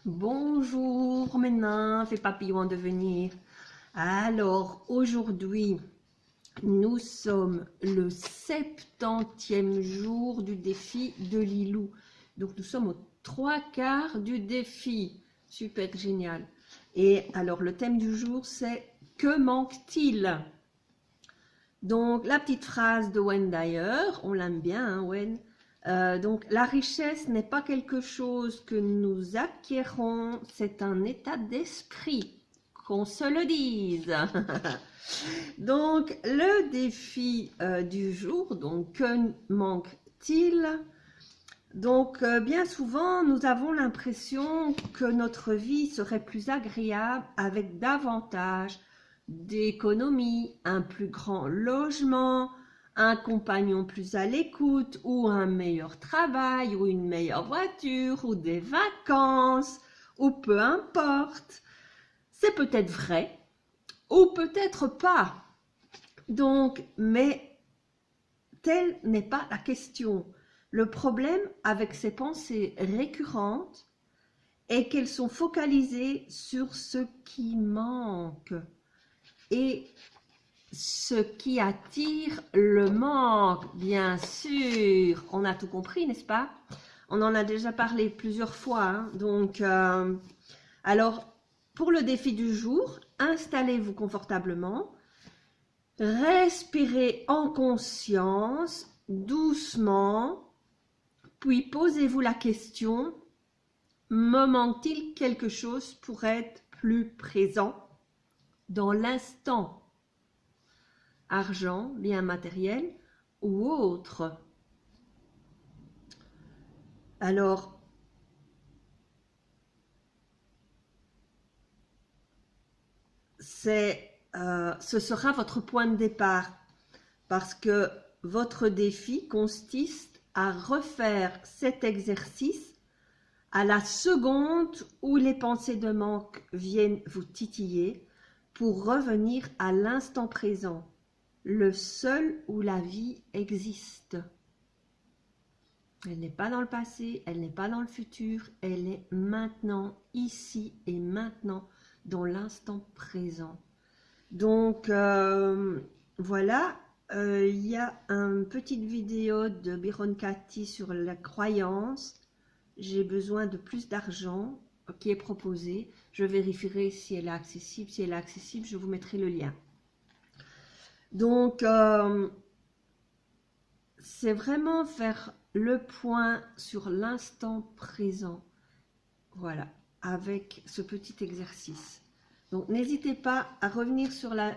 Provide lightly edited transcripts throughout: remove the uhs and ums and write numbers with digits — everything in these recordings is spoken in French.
Bonjour mes nymphes et papillons en devenir. Alors aujourd'hui, nous sommes le 70e jour du défi de Lilou. Donc nous sommes aux 3/4 du défi. Super génial. Et alors le thème du jour c'est « Que manque-t-il » Donc la petite phrase de Wen d'ailleurs, on l'aime bien hein, Wen. Donc la richesse n'est pas quelque chose que nous acquérons, c'est un état d'esprit, qu'on se le dise. Donc le défi du jour, donc que manque-t-il? Donc bien souvent nous avons l'impression que notre vie serait plus agréable avec davantage d'économie, un plus grand logement, un compagnon plus à l'écoute, ou un meilleur travail, ou une meilleure voiture, ou des vacances, ou peu importe. C'est peut-être vrai, ou peut-être pas. Donc, mais telle n'est pas la question. Le problème avec ces pensées récurrentes est qu'elles sont focalisées sur ce qui manque. Et ce qui attire le manque, bien sûr. On a tout compris, n'est-ce pas? On en a déjà parlé plusieurs fois. Hein. Donc, alors, pour le défi du jour, installez-vous confortablement. Respirez en conscience, doucement. Puis posez-vous la question, me manque-t-il quelque chose pour être plus présent dans l'instant? Argent, bien matériel ou autre. Alors, ce sera votre point de départ parce que votre défi consiste à refaire cet exercice à la seconde où les pensées de manque viennent vous titiller pour revenir à l'instant présent, le seul où la vie existe. Elle n'est pas dans le passé, elle n'est pas dans le futur, elle est maintenant, ici et maintenant, dans l'instant présent. Donc, voilà, il y a une petite vidéo de Byron Katie sur la croyance. J'ai besoin de plus d'argent qui est proposée. Je vérifierai si elle est accessible. Si elle est accessible, je vous mettrai le lien. Donc, c'est vraiment faire le point sur l'instant présent. Voilà, avec ce petit exercice. Donc, n'hésitez pas à revenir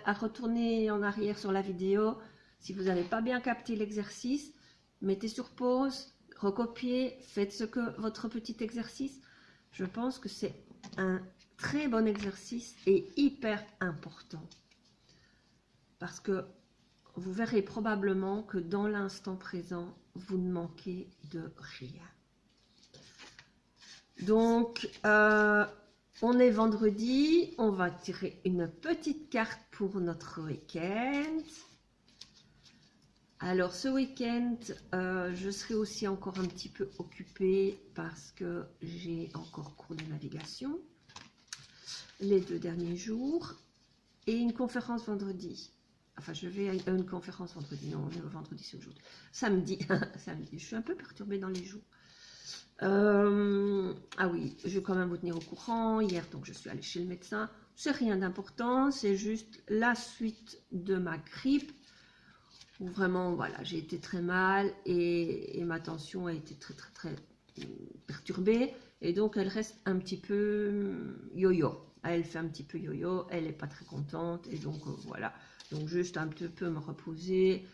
à retourner en arrière sur la vidéo. Si vous n'avez pas bien capté l'exercice, mettez sur pause, recopiez, faites votre petit exercice. Je pense que c'est un très bon exercice et hyper important. Parce que vous verrez probablement que dans l'instant présent, vous ne manquez de rien. Donc, on est vendredi, on va tirer une petite carte pour notre week-end. Alors, ce week-end, je serai aussi encore un petit peu occupée parce que j'ai encore cours de navigation les 2 derniers jours et une conférence vendredi. Enfin, je vais à une conférence vendredi. Non, vendredi, c'est aujourd'hui. Samedi. Samedi. Je suis un peu perturbée dans les jours. Ah oui, je vais quand même vous tenir au courant. Hier, donc, je suis allée chez le médecin. C'est rien d'important. C'est juste la suite de ma grippe. Où vraiment, voilà, j'ai été très mal et ma tension a été très perturbée. Et donc, elle reste un petit peu yo-yo. Elle fait un petit peu yo-yo. Elle n'est pas très contente. Et donc, voilà. Donc juste un petit peu me reposer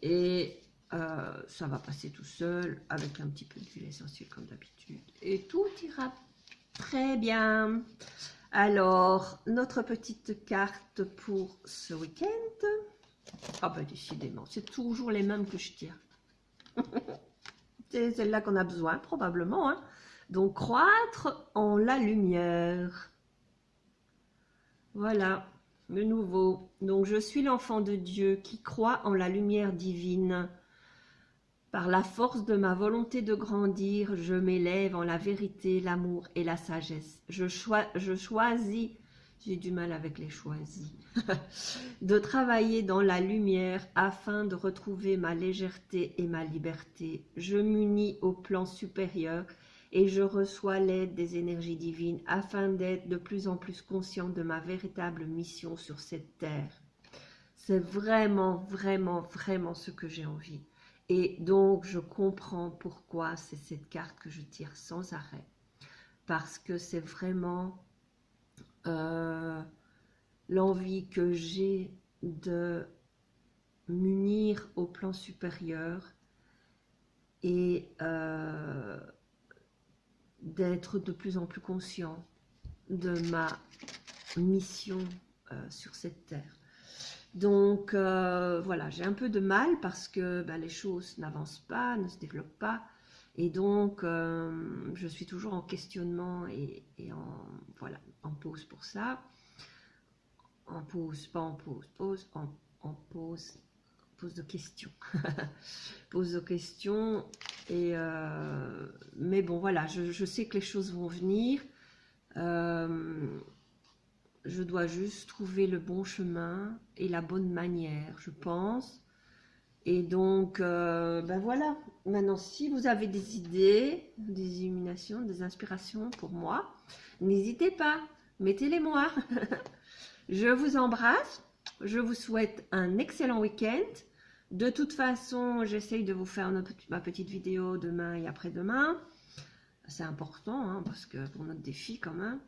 et ça va passer tout seul avec un petit peu d'huile essentielle comme d'habitude. Et tout ira très bien. Alors, notre petite carte pour ce week-end. Ah ben décidément, c'est toujours les mêmes que je tiens. C'est celle-là qu'on a besoin probablement. Hein. Donc, croître en la lumière. Voilà. Le nouveau. Donc, je suis l'enfant de Dieu qui croit en la lumière divine. Par la force de ma volonté de grandir, je m'élève en la vérité, l'amour et la sagesse. Je choisis, j'ai du mal avec les choisis, de travailler dans la lumière afin de retrouver ma légèreté et ma liberté. Je m'unis au plan supérieur et je reçois l'aide des énergies divines afin d'être de plus en plus conscient de ma véritable mission sur cette terre. C'est vraiment, vraiment, vraiment ce que j'ai envie. Et donc, je comprends pourquoi c'est cette carte que je tire sans arrêt. Parce que c'est vraiment l'envie que j'ai de m'unir au plan supérieur et d'être de plus en plus conscient de ma mission sur cette terre. Donc voilà, j'ai un peu de mal parce que les choses n'avancent pas, ne se développent pas. Et donc, je suis toujours en questionnement et voilà, en pause pour ça. En pause, pas en pause, pause, en pause, pause de questions. Pose de questions. Et, mais bon, voilà, je sais que les choses vont venir. Je dois juste trouver le bon chemin et la bonne manière, je pense. Et donc, voilà. Maintenant, si vous avez des idées, des illuminations, des inspirations pour moi, n'hésitez pas, mettez-les-moi. Je vous embrasse. Je vous souhaite un excellent week-end. De toute façon, j'essaye de vous faire ma petite vidéo demain et après-demain. C'est important, hein, parce que pour notre défi quand même.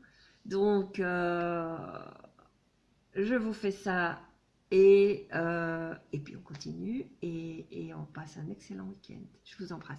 Donc, je vous fais ça et puis on continue et on passe un excellent week-end. Je vous embrasse.